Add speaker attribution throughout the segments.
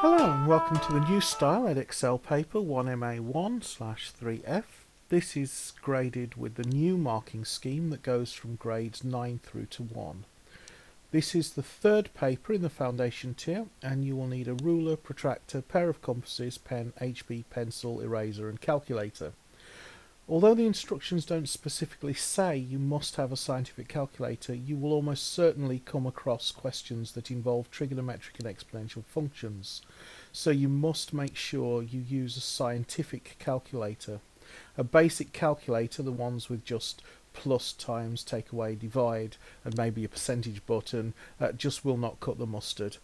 Speaker 1: Hello and welcome to the new style Edexcel paper 1MA1/3F. This is graded with the new marking scheme that goes from grades 9 through to 1. This is the third paper in the foundation tier and you will need a ruler, protractor, pair of compasses, pen, HB, pencil, eraser and calculator. Although the instructions don't specifically say you must have a scientific calculator, you will almost certainly come across questions that involve trigonometric and exponential functions. So you must make sure you use a scientific calculator. A basic calculator, the ones with just plus, times, take away, divide, and maybe a percentage button, just will not cut the mustard.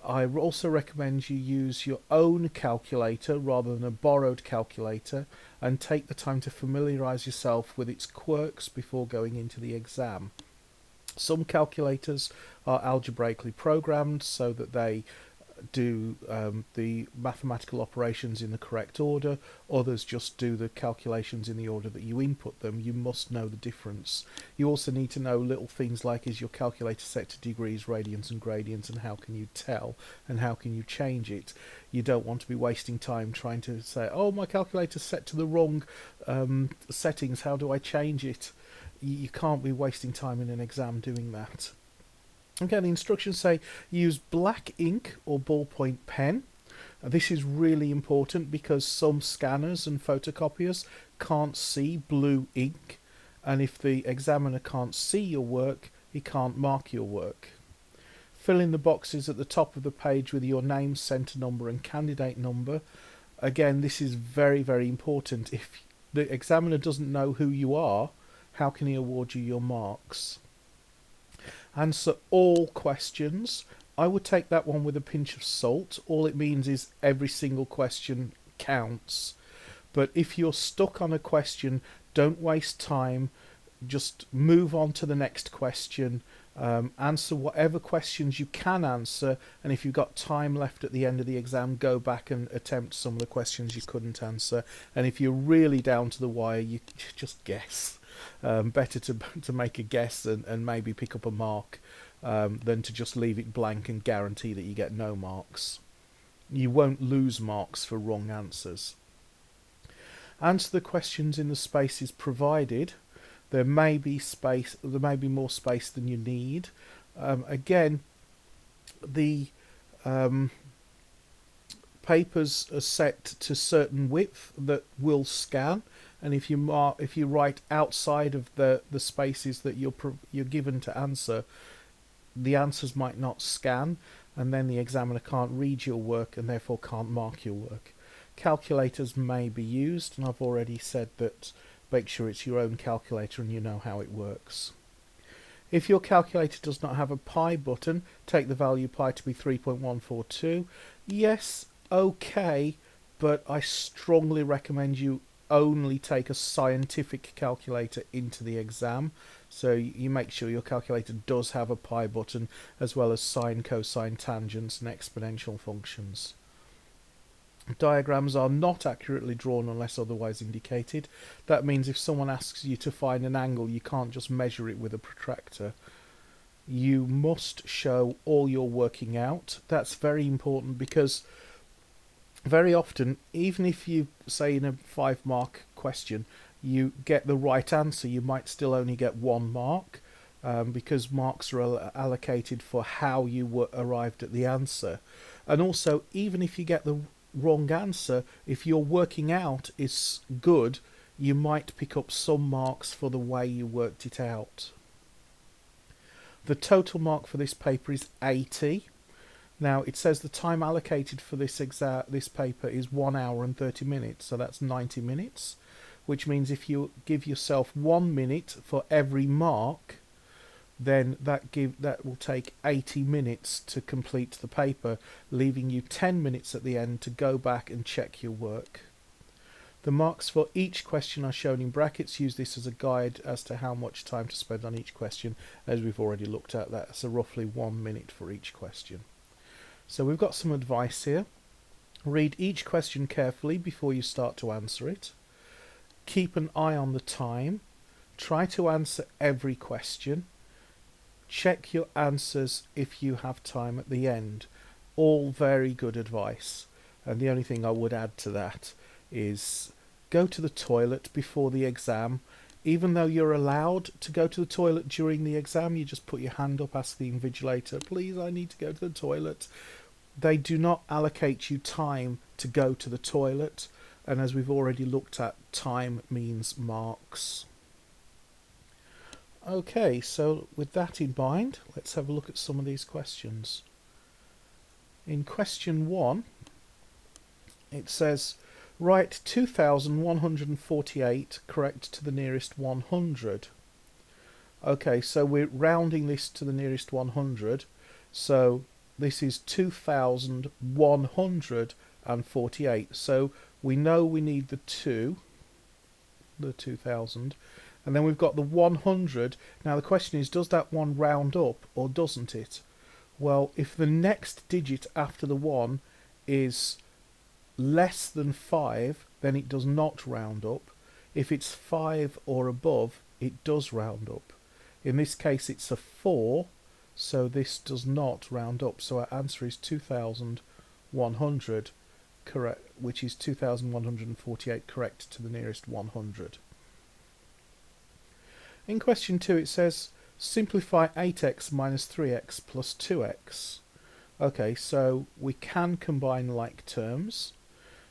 Speaker 1: I also recommend you use your own calculator rather than a borrowed calculator and take the time to familiarise yourself with its quirks before going into the exam. Some calculators are algebraically programmed so that they do the mathematical operations in the correct order. Others just do the calculations in the order that you input them. You must know the difference. You also need to know little things like, is your calculator set to degrees, radians and gradients, and how can you tell and how can you change it. You don't want to be wasting time trying to say, oh, my calculator's set to the wrong settings, how do I change it? You can't be wasting time in an exam doing that. Okay, the instructions say use black ink or ballpoint pen. This is really important because some scanners and photocopiers can't see blue ink, and if the examiner can't see your work, he can't mark your work. Fill in the boxes at the top of the page with your name, centre number and candidate number. Again, this is very, very important. If the examiner doesn't know who you are, how can he award you your marks? Answer all questions. I would take that one with a pinch of salt. All it means is every single question counts. But if you're stuck on a question, don't waste time. Just move on to the next question. Answer whatever questions you can answer, and if you've got time left at the end of the exam, go back and attempt some of the questions you couldn't answer. And if you're really down to the wire, you just guess. Better to make a guess and maybe pick up a mark than to just leave it blank and guarantee that you get no marks. You won't lose marks for wrong answers. Answer the questions in the spaces provided. There may be more space than you need. Again, the papers are set to certain width that will scan, and if you write outside of the spaces that you're given to answer, the answers might not scan, and then the examiner can't read your work and therefore can't mark your work. Calculators may be used, and I've already said that make sure it's your own calculator and you know how it works. If your calculator does not have a pi button, take the value pi to be 3.142. Yes, okay, but I strongly recommend you only take a scientific calculator into the exam. So you make sure your calculator does have a pi button, as well as sine, cosine, tangents and exponential functions. Diagrams are not accurately drawn unless otherwise indicated. That means if someone asks you to find an angle, you can't just measure it with a protractor. You must show all you're working out. That's very important because very often, even if you say in a 5-mark question you get the right answer, you might still only get 1 mark because marks are allocated for how you arrived at the answer. And also, even if you get the wrong answer, if your working out is good, you might pick up some marks for the way you worked it out. The total mark for this paper is 80. Now it says the time allocated for this paper is 1 hour and 30 minutes, so that's 90 minutes, which means if you give yourself 1 minute for every mark, then that will take 80 minutes to complete the paper, leaving you 10 minutes at the end to go back and check your work. The marks for each question are shown in brackets. Use this as a guide as to how much time to spend on each question. As we've already looked at, that's roughly 1 minute for each question. So we've got some advice here. Read each question carefully before you start to answer it. Keep an eye on the time. Try to answer every question. Check your answers if you have time at the end. all very good advice. And the only thing I would add to that is go to the toilet before the exam. Even though you're allowed to go to the toilet during the exam, you just put your hand up, ask the invigilator, please, I need to go to the toilet. They do not allocate you time to go to the toilet. And as we've already looked at, time means marks. Okay, so with that in mind, let's have a look at some of these questions. In question 1, it says, write 2148 correct to the nearest 100. Okay, so we're rounding this to the nearest 100. So this is 2148. So we know we need the 2000. And then we've got the 100. Now the question is, does that one round up or doesn't it? Well, if the next digit after the 1 is less than 5, then it does not round up. If it's 5 or above, it does round up. In this case it's a 4, so this does not round up. So our answer is 2100, correct, which is 2148 correct to the nearest 100. In question 2 it says, simplify 8x minus 3x plus 2x. Okay, so we can combine like terms.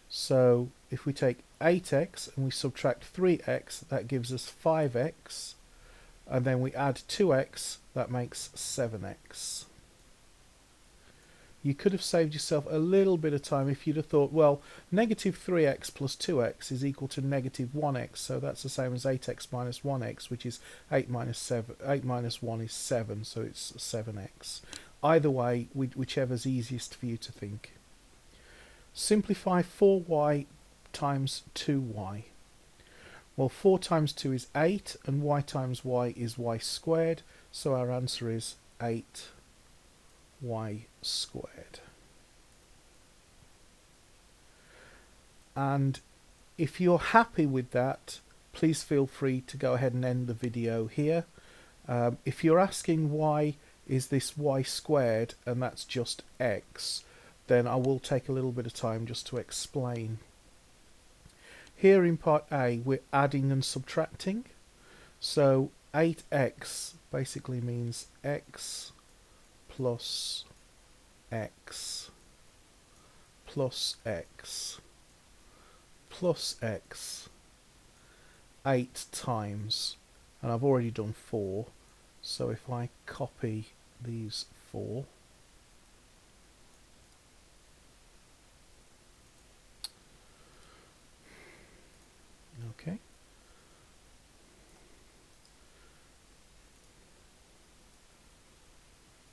Speaker 1: So if we take 8x and we subtract 3x, that gives us 5x. And then we add 2x, that makes 7x. You could have saved yourself a little bit of time if you'd have thought, well, negative 3x plus 2x is equal to negative 1x, so that's the same as 8x minus 1x, which is 8 minus 1 is 7, so it's 7x. Either way, whichever's easiest for you to think. Simplify 4y times 2y. Well, 4 times 2 is 8, and y times y is y squared, so our answer is 8y squared. And if you're happy with that, please feel free to go ahead and end the video here. If you're asking why is this y squared and that's just x, then I will take a little bit of time just to explain. Here in part A, we're adding and subtracting. So 8x basically means x plus x plus x plus x 8 times, and I've already done 4, so if I copy these 4, okay,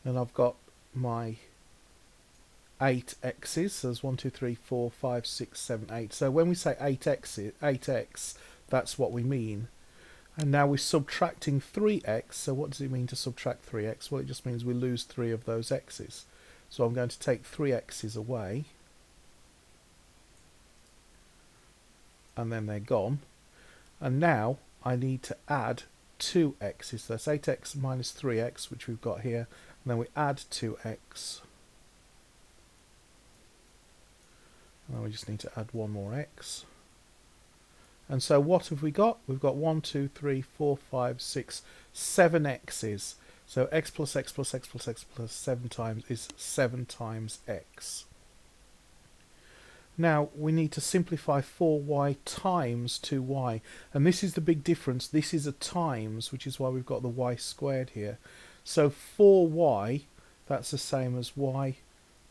Speaker 1: and I've got my 8 x's, so there's 1, 2, 3, 4, 5, 6, 7, 8. So when we say 8x, that's what we mean. And now we're subtracting 3x, so what does it mean to subtract 3x? Well, it just means we lose 3 of those x's. So I'm going to take 3 x's away, and then they're gone. And now I need to add 2 x's. So that's 8x minus 3x, which we've got here, and then we add 2x. And then we just need to add 1 more x. And so what have we got? We've got 1, 2, 3, 4, 5, 6, 7 x's. So x plus x plus x plus x plus 7 times is 7 times x. Now we need to simplify 4y times 2y. And this is the big difference. This is a times, which is why we've got the y squared here. So 4y, that's the same as y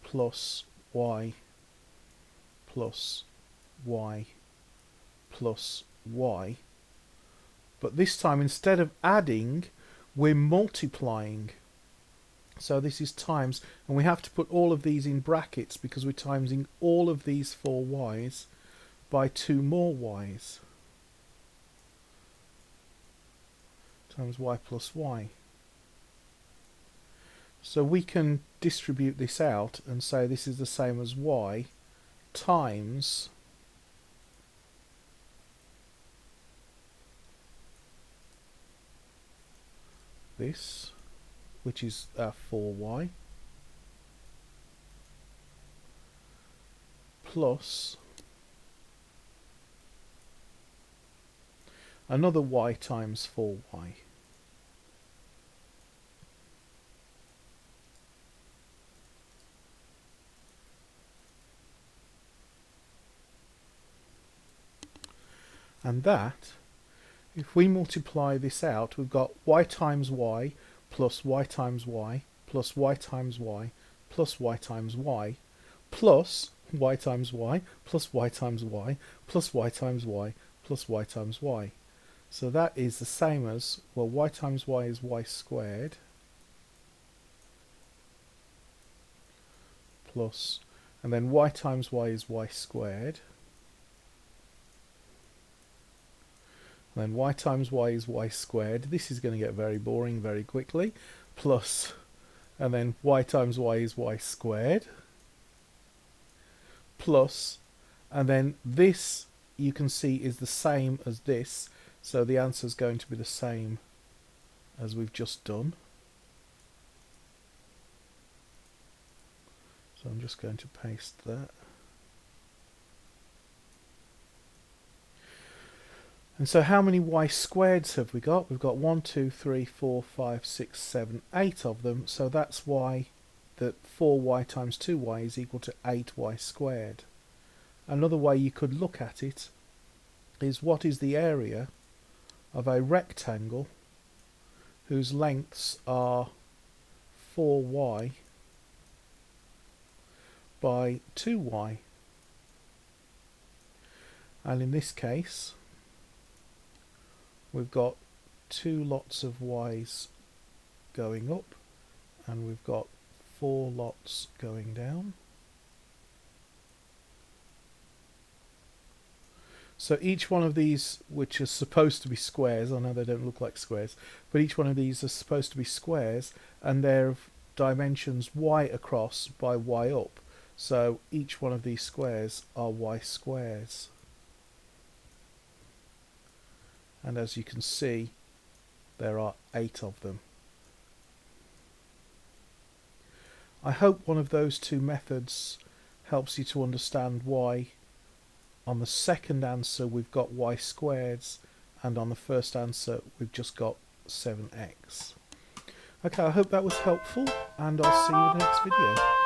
Speaker 1: plus y plus y plus y, but this time instead of adding we're multiplying, so this is times, and we have to put all of these in brackets because we're timesing all of these 4 y's by 2 more y's times y plus y. So we can distribute this out and say this is the same as y times this, which is 4y, plus another y times 4y. And that, if we multiply this out, we've got y times y plus y times y plus y times y plus y times y plus y times y plus y times y plus y times y plus y times y. So that is the same as, well, y times y is y squared plus, and then y times y is y squared. And then y times y is y squared. This is going to get very boring very quickly. Plus, and then y times y is y squared. Plus, and then this you can see is the same as this. So the answer is going to be the same as we've just done. So I'm just going to paste that. And so how many y squareds have we got? We've got 1, 2, 3, 4, 5, 6, 7, 8 of them. So that's why that 4y times 2y is equal to 8y squared. Another way you could look at it is, what is the area of a rectangle whose lengths are 4y by 2y? And in this case, we've got two lots of y's going up, and we've got 4 lots going down. So each one of these, which is supposed to be squares, I know they don't look like squares, but each one of these is supposed to be squares, and they're dimensions y across by y up. So each one of these squares are y squares. And as you can see, there are 8 of them. I hope one of those two methods helps you to understand why on the second answer we've got y squareds, and on the first answer we've just got 7x. Okay, I hope that was helpful, and I'll see you in the next video.